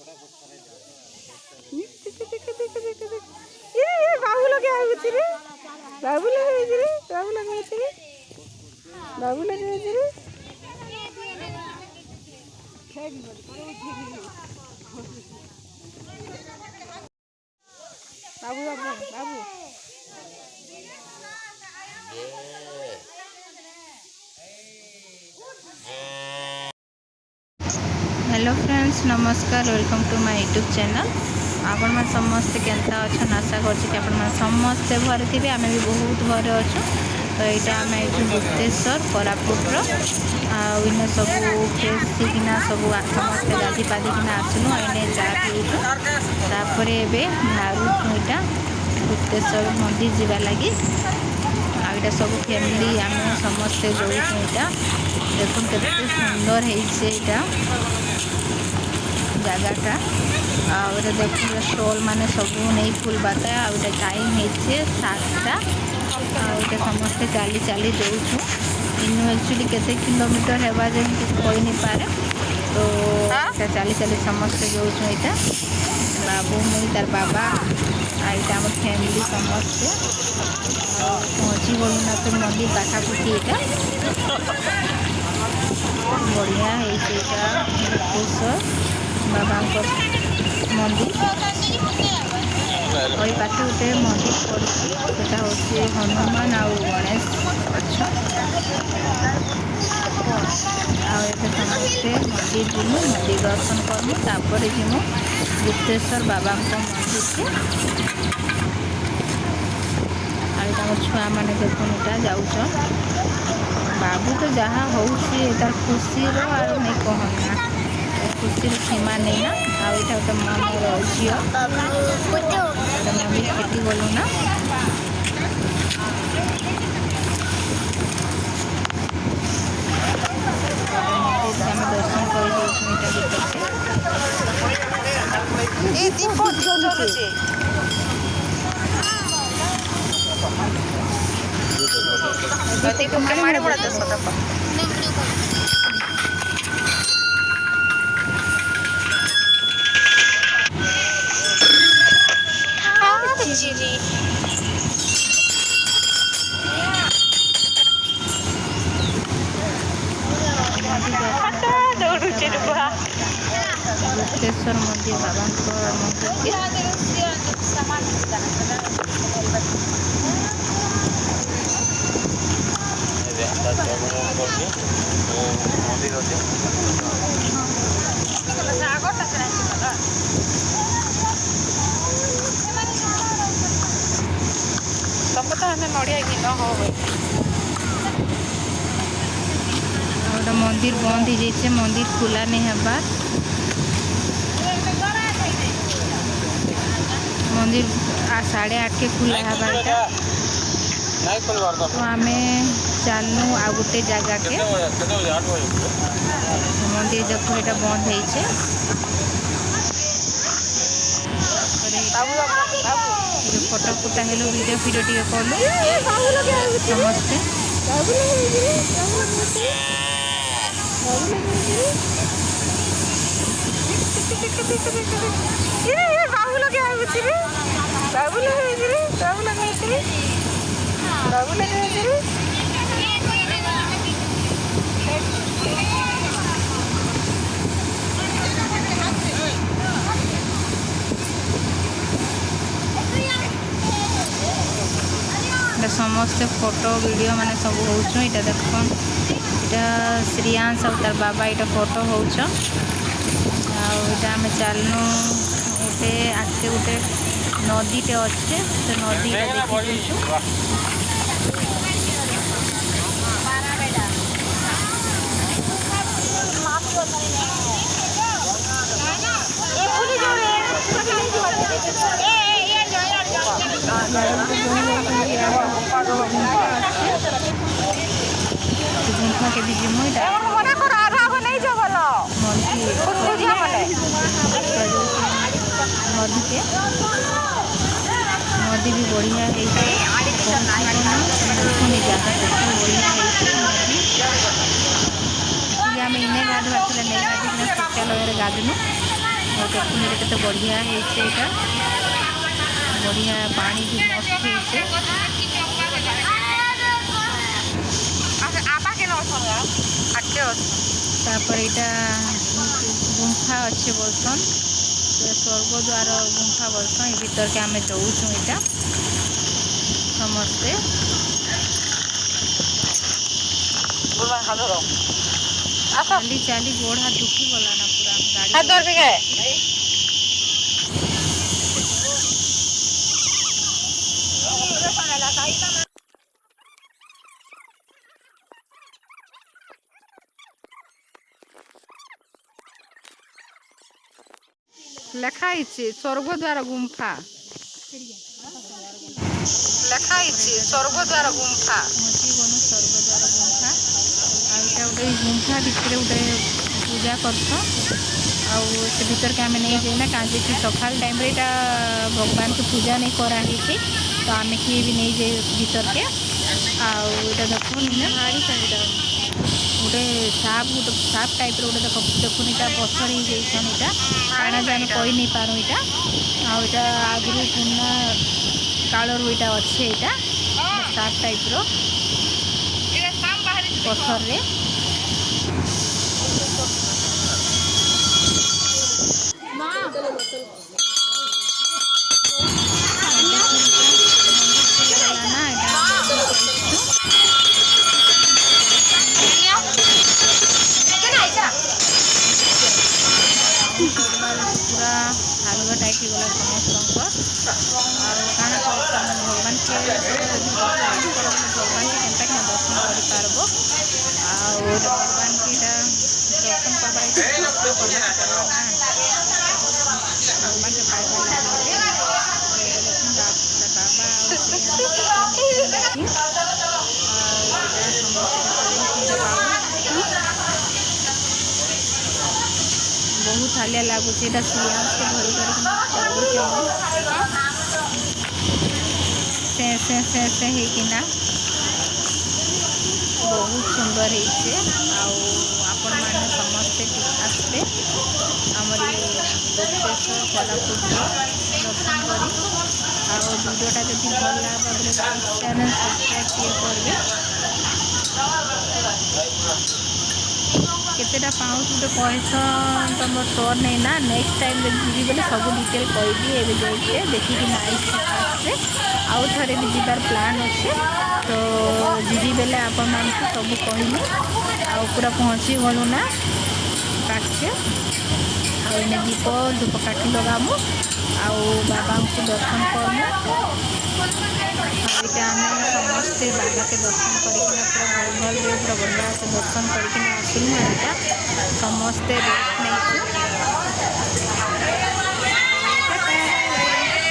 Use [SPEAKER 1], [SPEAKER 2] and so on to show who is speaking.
[SPEAKER 1] ये बाबू लोग क्या है रे? बाबू लोग है रे? बाबू लोग है रे? बाबू लोग है रे? बाबू बाबू बाबू हेलो फ्रेंड्स नमस्कार welcome to my YouTube channel. आपण मैंने समस्ते केन्ता अच्छा आशा कर समस्ते भर थे आम भी बहुत भरे अच्छु। तो यहाँ आम ये गुप्तेश्वर कोरापुटर आने सब फ्रेश थीकिना सब समस्ते गाधी पाधिकिना आसलु आने चा पीछू तापर बाहर यहाँ गुप्तेश्वर मंदिर जावा लगी आईटा सब फैमिली आम समस्ते जाऊँ यहाँ देखो केते सुंदर है जगटा आउे देखो स्टॉल माने सब नहीं फुल बाता आउे टाइम है 7टा आउे समस्ते चली चली जाऊँ इनू एक्चुअली केते किलोमीटर हेबा जे किसी कही नहीं पारे तो चली चली समस्ते जाऊँ यहाँ बाबू मुई तार बाबा आईटा आम फैमिली समस्ते पहुँची गोलनाथ मंदिर पाखापाखि यहाँ बढ़िया है गुप्तेश्वर बाबा मंदिर और पाखे गोटे मंदिर पड़ा हूँ हनुमान आउ गणेश अच्छा समस्ते मंदिर जीमु मंदिर दर्शन करमु तापर जीमु गुप्तेश्वर बाबा मंदिर के आम छुआ मैंने देखा जाऊन बाबू तो जहाँ हो तार खुशी आर नहीं कहना खुशी सीमा नहीं ना आईटा गोटे मामर झील मम्मी खेटी गलु ना आम दर्शन गुप्तेश्वर मंदिर बाबा मंदिर बंद हो जाए मंदिर खुला नहीं है मंदिर 8:30 के खुला है तो आम चलनु आ गोटे जगह के मंदिर देखो ये बंद है फोटो फुटा हेलो वीडियो वीडियो टी कलु समस्ते बाबू लोग क्या है बाबू लोग है बाबू लोग है बाबू लोग है समस्ते फोटो वीडियो माने सब होचो इटा देखो इटा श्रीयांश और तार बाबा इटा फोटो होचो आम चलनु गोटे आगे गोटे नदीटे अच्छे से नदी गुंफा के भी जिमु नदी के नदी भी बढ़िया आम इन्हें गाधुआ नहीं गाधी शौचालय गाधनु देखुन केते बढ़िया होइछे एटा बढ़िया पानी भी मस्त होइछे तापर एटा गुंफा अच्छे बोलसन स्वर्गद्वार गुंफा बोलसन ए भीतर के आमे जाऊँ एटा समस्ते चाली चाली गोड़ हाथ दुखी गला ना पूरा गाड़ी ଲେଖାଇ ସ୍ୱର୍ଗଦ୍ୱାର ଗୁମ୍ଫା ଲେଖାଇ ସ୍ୱର୍ଗଦ୍ୱାର ଗୁମ୍ଫା ଗନୁ ସ୍ୱର୍ଗଦ୍ୱାର ଗୁମ୍ଫା ଆଉ ଏଇଟା ଗୋଟେ ଗୁମ୍ଫା ଭିତରେ ଗୋଟେ ପୂଜା କରଛ ଆଉ ସେ ଭିतर के आमे नहीं जाइना काजे कि सकाल टाइम रे एटा भगवान के पूजा नहीं करा हिची तो आमे किए भी नहीं जाए भीतर के आउ एटा देखुन ने भारी संगीता गोटे साप टाइप रो गोटे देखुन इटा पत्थर ही जैसन इटा काना जान कोई नहीं पारो इटा आ इटा आगु पुना कालर इटा अच्छे इटा साप टाइप रो पत्थर रे पूरा हालुआ टाइप गला समस्त भगवान के भगवान के केनता के दर्शन कर पारब भगवान के दर्शन करवा भगवान के बहुत हालिया लगुच सिलिया से भरी से होना बहुत सुंदर होइछे आपण माने समस्ते आसबे आमर गुप्तेश्वर कोल्हापुर दर्शन करी वीडियोटा जब भल लगा चैनल सब्सक्राइब करेंगे केतेटा पाउच गोटे कहसन तुम स्टोर नहीं ना नेक्स्ट टाइम जी बोले सब डिटेल कहबी एवं जाइए देखिए नाइस आससे आउ थे भी जीवार प्लान अच्छे तो जी बेले आपण मान सब कहमी आउ पूरा पहुँची गलु ना काटे आने दीप धूपकाठी लगामु आउ बाबा को दर्शन करमु यहाँ आम समस्ते बाबा के दर्शन करना पूरा भल पूरा बढ़िया से दर्शन करके आसलु यहाँ समस्ते रेस्ट नहीं